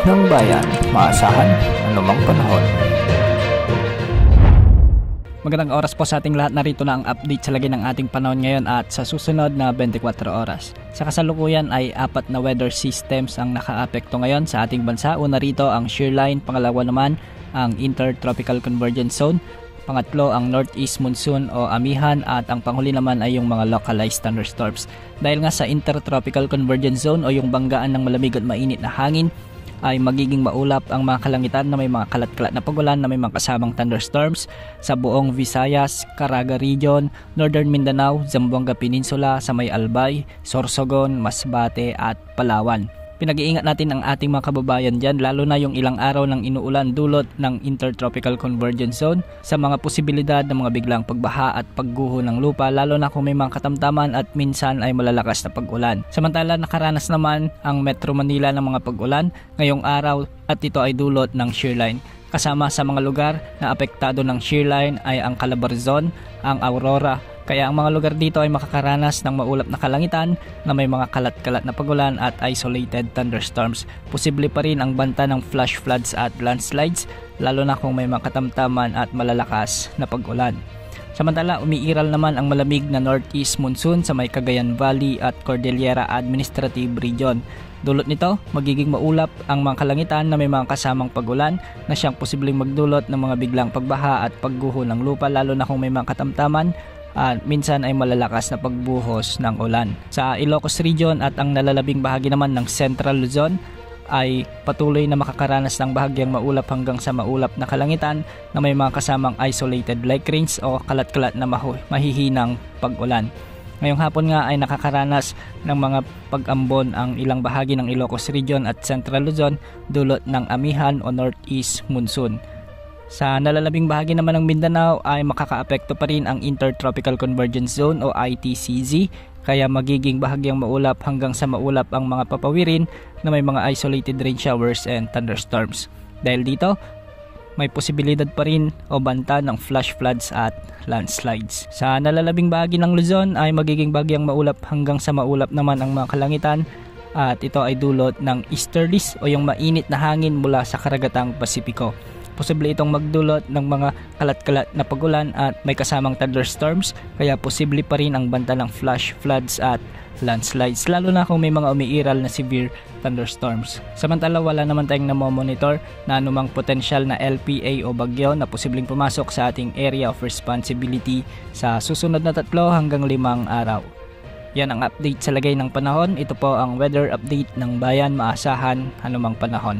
ng bayan, maasahan anumang panahon. Magandang oras po sa ating lahat. Narito na ang update sa lagay ng ating panahon ngayon at sa susunod na 24 oras. Sa kasalukuyan ay 4 na weather systems ang nakaapekto ngayon sa ating bansa. Una rito ang shear line, pangalawa naman ang intertropical convergence zone, pangatlo ang northeast monsoon o amihan, at ang panghuli naman ay yung mga localized thunderstorms. Dahil nga sa intertropical convergence zone o yung banggaan ng malamig at mainit na hangin, ay magiging maulap ang mga kalangitan na may mga kalat-kalat na pagulan na may mga kasamang thunderstorms sa buong Visayas, Caraga Region, Northern Mindanao, Zamboanga Peninsula, sa may Albay, Sorsogon, Masbate at Palawan. Pinag-iingat natin ang ating mga kababayan dyan, lalo na yung ilang araw ng inuulan dulot ng intertropical convergence zone, sa mga posibilidad ng mga biglang pagbaha at pagguho ng lupa, lalo na kung may mga katamtaman at minsan ay malalakas na pag-ulan. Samantala, nakaranas naman ang Metro Manila ng mga pag-ulan ngayong araw at ito ay dulot ng shear line. Kasama sa mga lugar na apektado ng shear line ay ang Calabarzon, ang Aurora. Kaya ang mga lugar dito ay makakaranas ng maulap na kalangitan na may mga kalat-kalat na pagulan at isolated thunderstorms. Posible pa rin ang banta ng flash floods at landslides, lalo na kung may mga katamtaman at malalakas na pag-ulan. Samantala, umiiral naman ang malamig na northeast monsoon sa may Cagayan Valley at Cordillera Administrative Region. Dulot nito, magiging maulap ang mga kalangitan na may mga kasamang pagulan na siyang posibleng magdulot ng mga biglang pagbaha at pagguho ng lupa, lalo na kung may mga katamtaman at minsan ay malalakas na pagbuhos ng ulan. Sa Ilocos Region at ang nalalabing bahagi naman ng Central Luzon ay patuloy na makakaranas ng bahagyang maulap hanggang sa maulap na kalangitan na may mga kasamang isolated light rains o kalat-kalat na mahihinang pag-ulan. Ngayong hapon nga ay nakakaranas ng mga pag-ambon ang ilang bahagi ng Ilocos Region at Central Luzon dulot ng amihan o northeast monsoon. Sa nalalabing bahagi naman ng Mindanao ay makakaapekto pa rin ang Intertropical Convergence Zone o ITCZ, kaya magiging bahagyang maulap hanggang sa maulap ang mga papawirin na may mga isolated rain showers and thunderstorms. Dahil dito, may posibilidad pa rin o banta ng flash floods at landslides. Sa nalalabing bahagi ng Luzon ay magiging bahagyang maulap hanggang sa maulap naman ang mga kalangitan, at ito ay dulot ng easterlies o yung mainit na hangin mula sa karagatang Pasipiko. Posible itong magdulot ng mga kalat-kalat na pagulan at may kasamang thunderstorms, kaya posible pa rin ang banta ng flash floods at landslides, lalo na kung may mga umiiral na severe thunderstorms. Samantala, wala naman tayong namomonitor na anumang potensyal na LPA o bagyo na posibleng pumasok sa ating area of responsibility sa susunod na 3 hanggang 5 araw. Yan ang update sa lagay ng panahon. Ito po ang weather update ng bayan, maasahan anumang panahon.